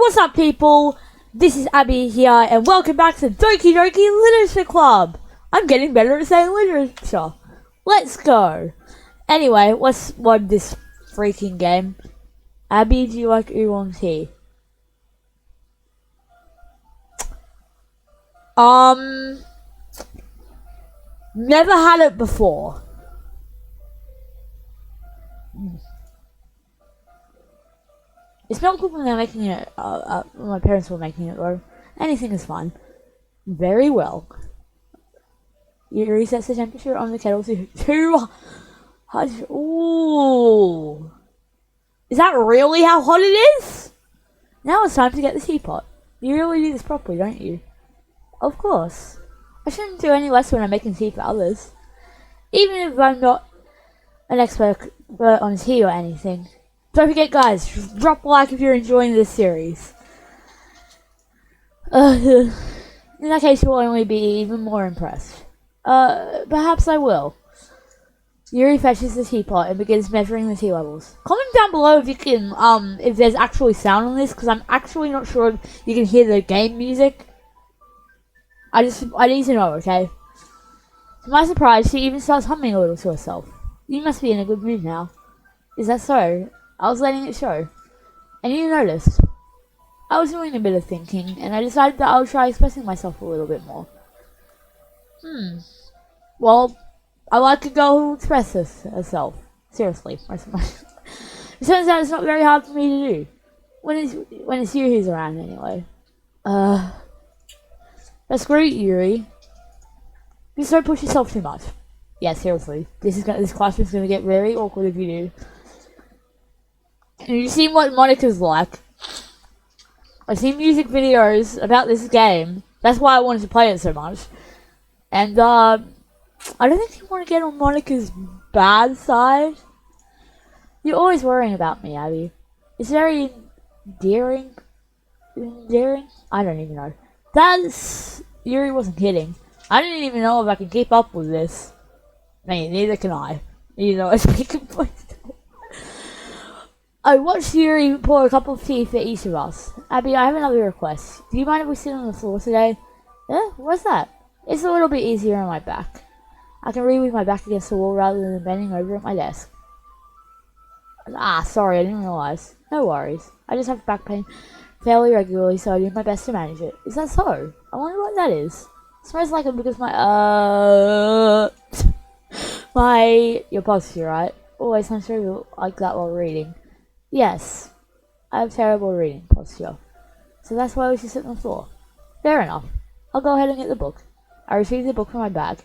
What's up, people? This is Abby here, and welcome back to Doki Literature Club. I'm getting better at saying literature. Let's go. Anyway, let's won this freaking game. Abby, do you like oolong tea? Never had it before. It's not good when they're making it, when my parents were making it, though. Anything is fine. Very well. Yuri sets the temperature on the kettle to 200. Ooh. Is that really how hot it is? Now it's time to get the teapot. You really do this properly, don't you? Of course. I shouldn't do any less when I'm making tea for others. Even if I'm not an expert on tea or anything. Don't forget, guys, drop a like if you're enjoying this series. In that case, you'll only be even more impressed. Perhaps I will. Yuri fetches the teapot and begins measuring the tea levels. Comment down below if you can, if there's actually sound on this, because I'm actually not sure if you can hear the game music. I need to know, okay? To my surprise, she even starts humming a little to herself. You must be in a good mood now. Is that so? I was letting it show. And you noticed. I was doing a bit of thinking, and I decided that I would try expressing myself a little bit more. Well, I like a girl who expresses herself. Seriously. It turns out it's not very hard for me to do. When it's you who's around, anyway. That's great, Yuri. Just don't push yourself too much. Yeah, seriously. This classroom's gonna get very awkward if you do. And you've seen what Monica's like. I've seen music videos about this game. That's why I wanted to play it so much. And, I don't think you want to get on Monica's bad side. You're always worrying about me, Abby. It's very endearing. I don't even know. Yuri wasn't kidding. I didn't even know if I can keep up with this. I mean, neither can I. You know, I speak in voice. I watched Yuri pour a cup of tea for each of us. Abby, I have another request. Do you mind if we sit on the floor today? Yeah? What's that? It's a little bit easier on my back. I can read with my back against the wall rather than bending over at my desk. Sorry, I didn't realize. No worries. I just have back pain fairly regularly, so I do my best to manage it. Is that so? I wonder what that is. It smells like it because your posture, right? Always sounds so like that while reading. Yes, I have terrible reading posture. So that's why we should sit on the floor. Fair enough. I'll go ahead and get the book. I retrieved the book from my bag.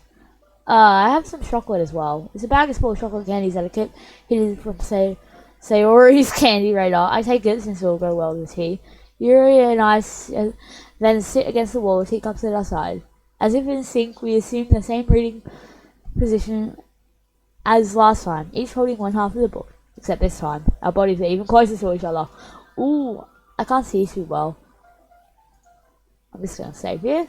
I have some chocolate as well. It's a bag is full of chocolate candies that I kept hidden from Sayori's candy radar. I take it since it will go well with tea. Yuri and I then sit against the wall with teacups at our side. As if in sync, we assume the same reading position as last time, each holding one half of the book. Except this time, our bodies are even closer to each other. Ooh, I can't see too well. I'm just gonna save here.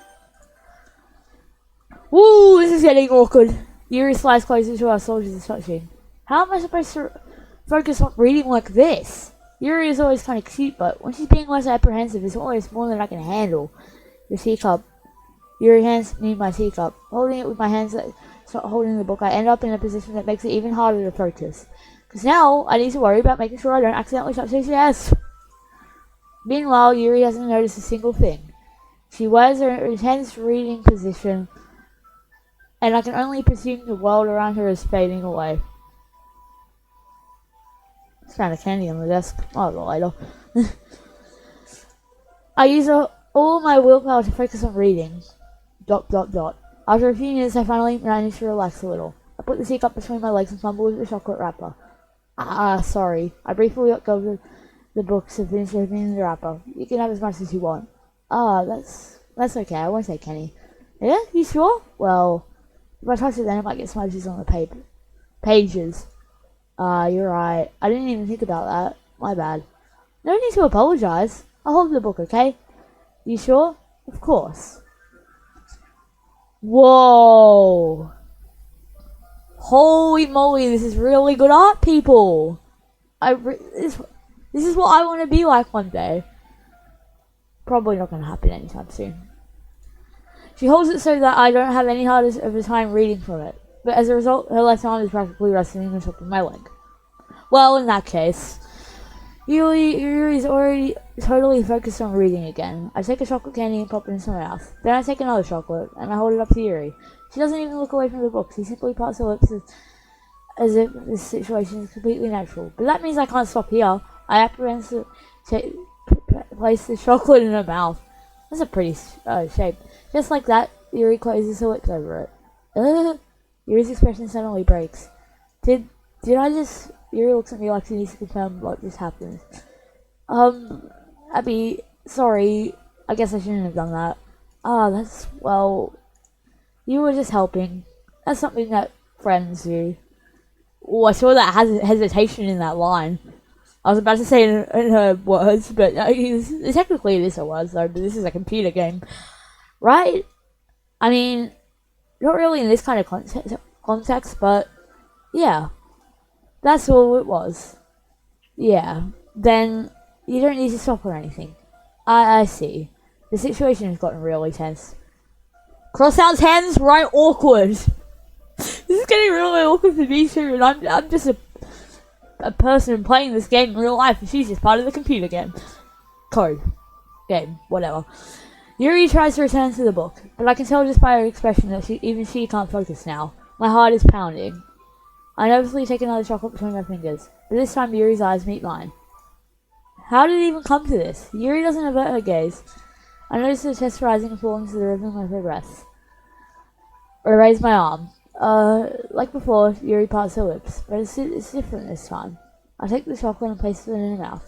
Ooh, this is getting awkward. Yuri slides closer to our soldiers is touching. How am I supposed to focus on reading like this? Yuri is always kind of cute, but when she's being less apprehensive, it's always more than I can handle. The teacup. Yuri hands me my teacup. Holding it with my hands that start holding the book, I end up in a position that makes it even harder to focus. Because now, I need to worry about making sure I don't accidentally touch his chest. Meanwhile, Yuri hasn't noticed a single thing. She wears her intense reading position, and I can only presume the world around her is fading away. There's kind of candy on the desk. Oh, the later. I use all my willpower to focus on reading. ... After a few minutes, I finally manage to relax a little. I put the teacup between my legs and fumble with the chocolate wrapper. Sorry. I briefly let go of the books and finished opening the wrapper. You can have as much as you want. That's okay. I won't say Kenny. Yeah? You sure? Well, if I touch it then it might get smudges on the pages. You're right. I didn't even think about that. My bad. No need to apologize. I'll hold the book, okay? You sure? Of course. Whoa! Holy moly, this is really good art, people! This is what I want to be like one day. probably not going to happen anytime soon. She holds it so that I don't have any hardest of a time reading from it, but as a result, her left arm is practically resting on top of my leg. Well, in that case, Yuri's already totally focused on reading again. I take a chocolate candy and pop it into my mouth. Then I take another chocolate, and I hold it up to Yuri. She doesn't even look away from the book. She simply parts her lips as if this situation is completely natural. But that means I can't stop here. I apprehensively place the chocolate in her mouth. That's a pretty shape. Just like that, Yuri closes her lips over it. Yuri's expression suddenly breaks. Did I just... Yuri looks at me like she needs to confirm what just happened. Abby, sorry. I guess I shouldn't have done that. Well, you were just helping. That's something that friends do. Oh, I saw that hesitation in that line. I was about to say in her words, but technically it is her words though, but this is a computer game. Right? I mean, not really in this kind of context, but yeah. That's all it was. Yeah. Then you don't need to stop or anything. I see. The situation has gotten really tense. Cross out hands, right? Awkward. This is getting really awkward for me too, and I'm just a person playing this game in real life, and she's just part of the computer game. Code. Game. Whatever. Yuri tries to return to the book, but I can tell just by her expression that even she can't focus now. My heart is pounding. I nervously take another chocolate between my fingers, but this time Yuri's eyes meet mine. How did it even come to this? Yuri doesn't avert her gaze. I notice her chest rising and falling to the rhythm of her breath. I raise my arm. Like before, Yuri parts her lips, but it's different this time. I take the chocolate and place it in her mouth.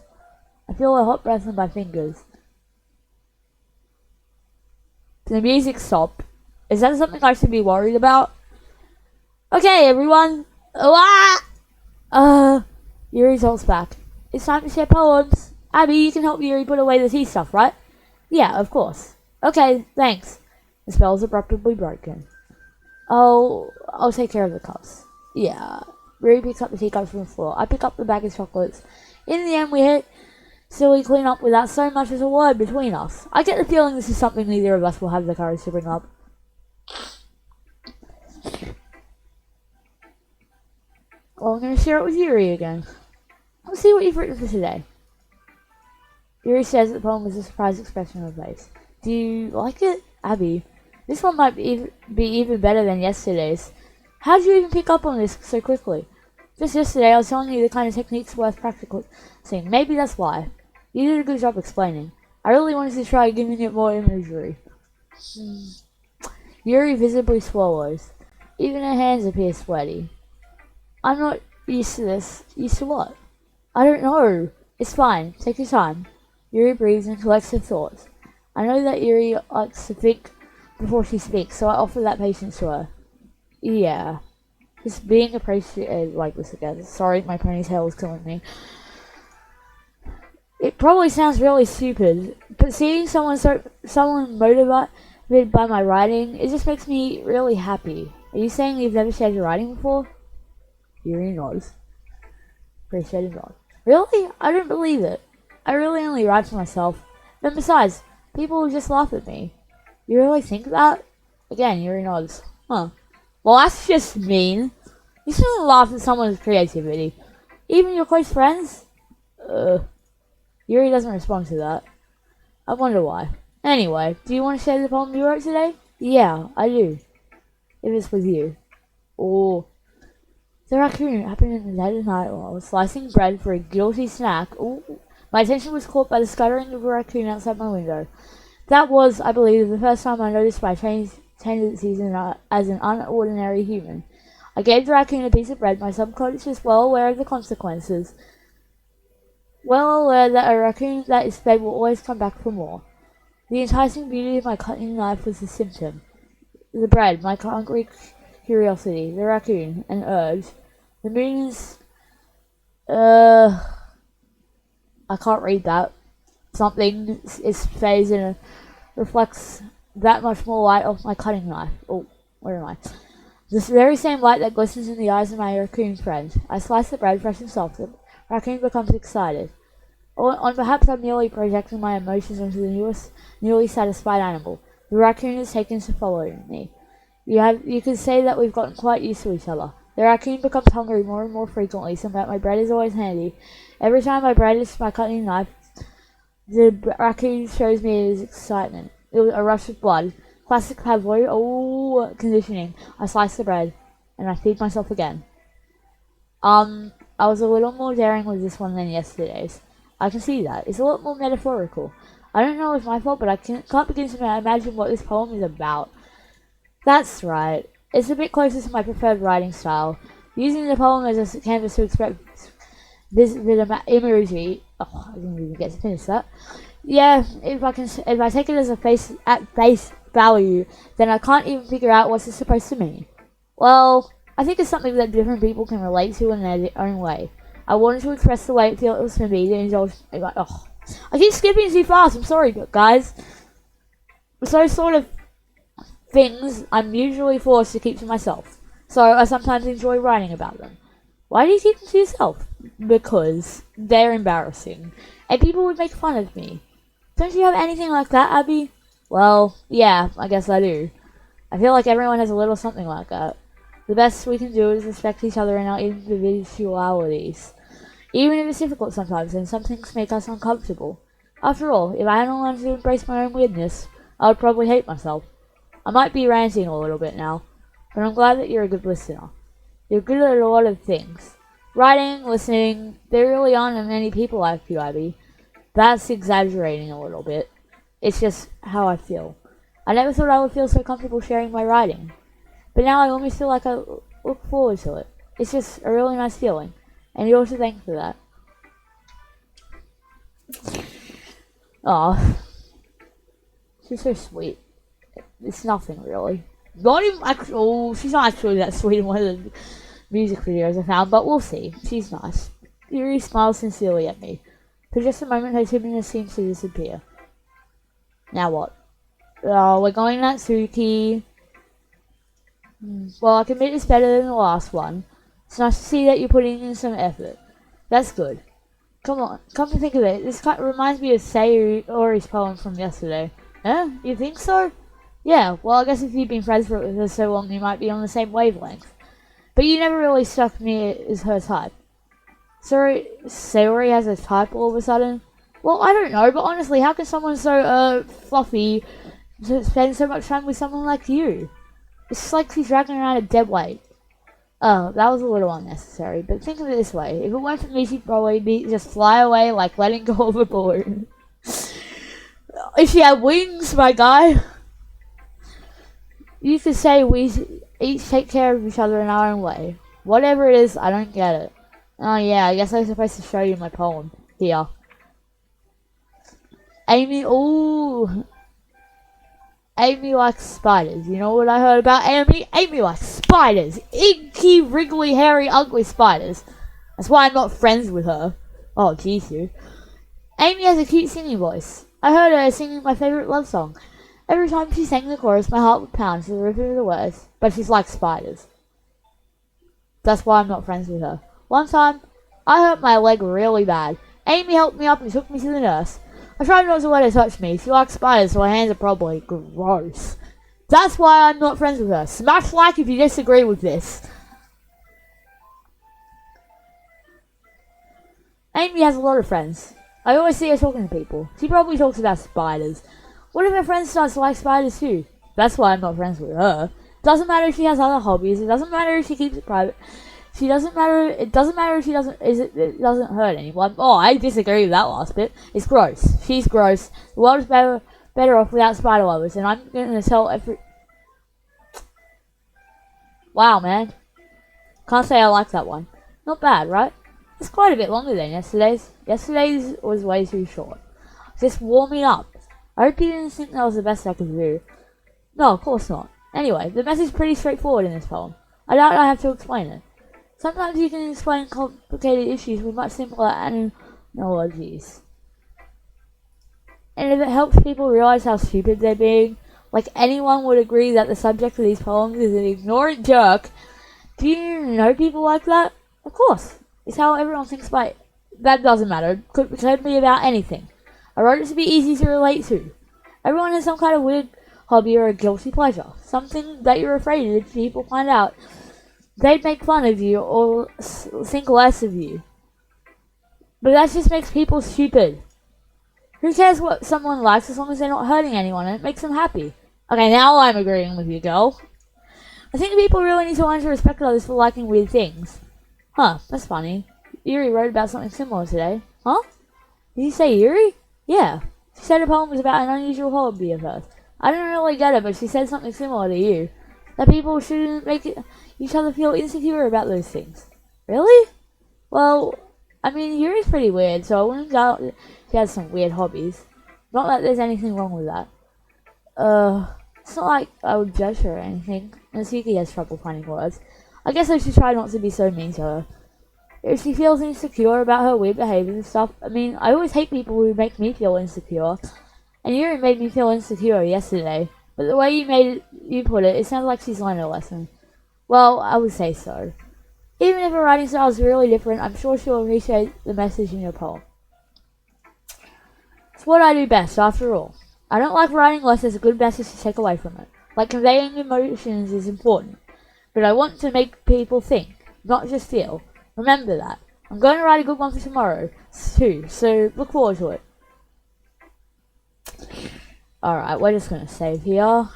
I feel her hot breath on my fingers. Did the music stop? Is that something I should be worried about? Okay, everyone. Yuri talks back. It's time to share poems. Abby, you can help Yuri put away the tea stuff, right? Yeah, of course. Okay, thanks. The spell's abruptly broken. I'll take care of the cups. Yeah. Yuri picks up the teacups from the floor. I pick up the bag of chocolates. In the end, we hit silly clean up without so much as a word between us. I get the feeling this is something neither of us will have the courage to bring up. Well, I'm going to share it with Yuri again. Let's see what you've written for today. Yuri says that the poem was a surprised expression on her face. Do you like it? Abby, this one might be even better than yesterday's. How did you even pick up on this so quickly? Just yesterday I was telling you the kind of techniques worth practicing. Maybe that's why. You did a good job explaining. I really wanted to try giving it more imagery. Yuri visibly swallows. Even her hands appear sweaty. I'm not used to this. Used to what? I don't know. It's fine. Take your time. Yuri breathes and collects her thoughts. I know that Yuri likes to think before she speaks, so I offer that patience to her. Yeah. Just being appreciated like this again. Sorry, my ponytail is killing me. It probably sounds really stupid, but seeing someone motivated by my writing, it just makes me really happy. Are you saying you've never shared your writing before? Yuri nods. Appreciated nod. Really? I don't believe it. I really only write for myself. Then besides, people will just laugh at me. You really think that? Again, Yuri nods. Huh. Well, that's just mean. You shouldn't laugh at someone's creativity. Even your close friends? Yuri doesn't respond to that. I wonder why. Anyway, do you want to share the poem you wrote today? Yeah, I do. If it's with you. Oh. The raccoon happened in the dead of night while I was slicing bread for a guilty snack. Ooh. My attention was caught by the scuttering of a raccoon outside my window. That was, I believe, the first time I noticed my tendencies as an unordinary human. I gave the raccoon a piece of bread. My subconscious, well aware of the consequences, well aware that a raccoon that is fed will always come back for more. The enticing beauty of my cutting knife was the symptom. The bread, my hungry curiosity, the raccoon, an urge. The moon's... I can't read that. Something is phased and reflects that much more light off my cutting knife. Oh, where am I? This very same light that glistens in the eyes of my raccoon friend. I slice the bread fresh and soft. The raccoon becomes excited. Or perhaps I'm merely projecting my emotions onto the newly satisfied animal. The raccoon has taken to following me. You could say that we've gotten quite used to each other. The raccoon becomes hungry more and more frequently, so that my bread is always handy. Every time I brandish my cutting knife, the raccoon shows me his excitement. It was a rush of blood. Classic Pavlov conditioning. I slice the bread, and I feed myself again. I was a little more daring with this one than yesterday's. I can see that. It's a lot more metaphorical. I don't know if it's my fault, but I can't begin to imagine what this poem is about. That's right. It's a bit closer to my preferred writing style. Using the poem as a canvas to express this bit of emoji. Oh, I didn't even get to finish that. Yeah, if I take it as at face value, then I can't even figure out what it's supposed to mean. Well, I think it's something that different people can relate to in their own way. I wanted to express the way it feels for me to indulge. I keep skipping too fast. I'm sorry, guys. So sort of things I'm usually forced to keep to myself. So I sometimes enjoy writing about them. Why do you keep them to yourself? Because they're embarrassing, and people would make fun of me. Don't you have anything like that, Abby? Well, yeah, I guess I do. I feel like everyone has a little something like that. The best we can do is respect each other in our individualities. Even if it's difficult sometimes, and some things make us uncomfortable. After all, if I hadn't learned to embrace my own weirdness, I would probably hate myself. I might be ranting a little bit now, but I'm glad that you're a good listener. You're good at a lot of things. Writing, listening, there really aren't many people like you, Abby. That's exaggerating a little bit. It's just how I feel. I never thought I would feel so comfortable sharing my writing. But now I almost feel like I look forward to it. It's just a really nice feeling. And you ought to thank for that. Aw. She's so sweet. It's nothing, really. Not even she's not actually that sweet in one of the music videos I found, but we'll see. She's nice. Yuri smiles sincerely at me. For just a moment, her timidness seems to disappear. Now what? We're going Natsuki. Well, I can admit it's better than the last one. It's nice to see that you're putting in some effort. That's good. Come on, come to think of it, this kind of reminds me of Sayori's poem from yesterday. Eh? You think so? Yeah, well, I guess if you've been friends with her so long, you might be on the same wavelength. But you never really struck me as her type. Sayori has a type all of a sudden? Well, I don't know, but honestly, how can someone so, fluffy spend so much time with someone like you? It's like she's dragging around a dead weight. Oh, that was a little unnecessary, but think of it this way. If it weren't for me, she'd probably just fly away like letting go of a balloon. If she had wings, my guy. You could say we each take care of each other in our own way. Whatever it is, I don't get it. Oh yeah, I guess I was supposed to show you my poem. Here. Amy likes spiders. You know what I heard about Amy? Amy likes spiders. Inky, wriggly, hairy, ugly spiders. That's why I'm not friends with her. Oh, jeez, you. Amy has a cute singing voice. I heard her singing my favorite love song. Every time she sang the chorus, my heart would pound to the rhythm of the words. But she's like spiders. That's why I'm not friends with her. One time, I hurt my leg really bad. Amy helped me up and took me to the nurse. I tried not to let her touch me. She likes spiders, so her hands are probably gross. That's why I'm not friends with her. Smash like if you disagree with this. Amy has a lot of friends. I always see her talking to people. She probably talks about spiders. What if her friend starts to like spiders too? That's why I'm not friends with her. Doesn't matter if she has other hobbies. It doesn't matter if she keeps it private. It doesn't matter if she doesn't. It doesn't hurt anyone. Oh, I disagree with that last bit. It's gross. She's gross. The world is better off without spider lovers, and I'm gonna tell every. Wow, man. Can't say I like that one. Not bad, right? It's quite a bit longer than yesterday's. Yesterday's was way too short. Just warming up. I hope you didn't think that was the best I could do. No, of course not. Anyway, the message is pretty straightforward in this poem. I doubt I have to explain it. Sometimes you can explain complicated issues with much simpler analogies. And if it helps people realize how stupid they're being, like anyone would agree that the subject of these poems is an ignorant jerk. Do you know people like that? Of course. It's how everyone thinks by that doesn't matter. Could be about anything. I wrote it to be easy to relate to. Everyone has some kind of weird hobby or a guilty pleasure. Something that you're afraid if people find out, they'd make fun of you or think less of you. But that just makes people stupid. Who cares what someone likes as long as they're not hurting anyone and it makes them happy? Okay, now I'm agreeing with you, girl. I think people really need to learn to respect others for liking weird things. Huh, that's funny. Yuri wrote about something similar today. Huh? Did you say Yuri? Yeah. She said her poem was about an unusual hobby of hers. I didn't really get it, but she said something similar to you. That people shouldn't make each other feel insecure about those things. Really? Well, I mean, Yuri's pretty weird, so I wouldn't doubt she has some weird hobbies. Not that there's anything wrong with that. It's not like I would judge her or anything. And Suki has trouble finding words. I guess I should try not to be so mean to her. If she feels insecure about her weird behavior and stuff, I mean, I always hate people who make me feel insecure. And Yuri made me feel insecure yesterday. But the way you put it, it sounds like she's learned a lesson. Well, I would say so. Even if her writing style is really different, I'm sure she'll appreciate the message in your poem. It's what I do best, after all. I don't like writing unless there's a good message to take away from it. Like conveying emotions is important. But I want to make people think, not just feel. Remember that. I'm going to write a good one for tomorrow, too, so look forward to it. Alright, we're just going to save here.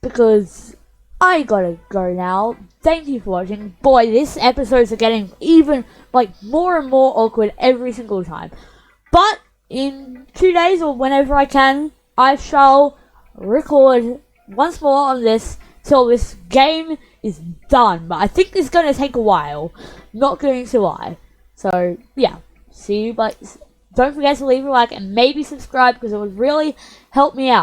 Because I gotta go now. Thank you for watching. Boy, these episodes are getting even, more and more awkward every single time. But in 2 days, or whenever I can, I shall record once more on this till this game is done. But I think it's going to take a while. Not going to lie. So, yeah. See you, but don't forget to leave a like and maybe subscribe because it would really help me out.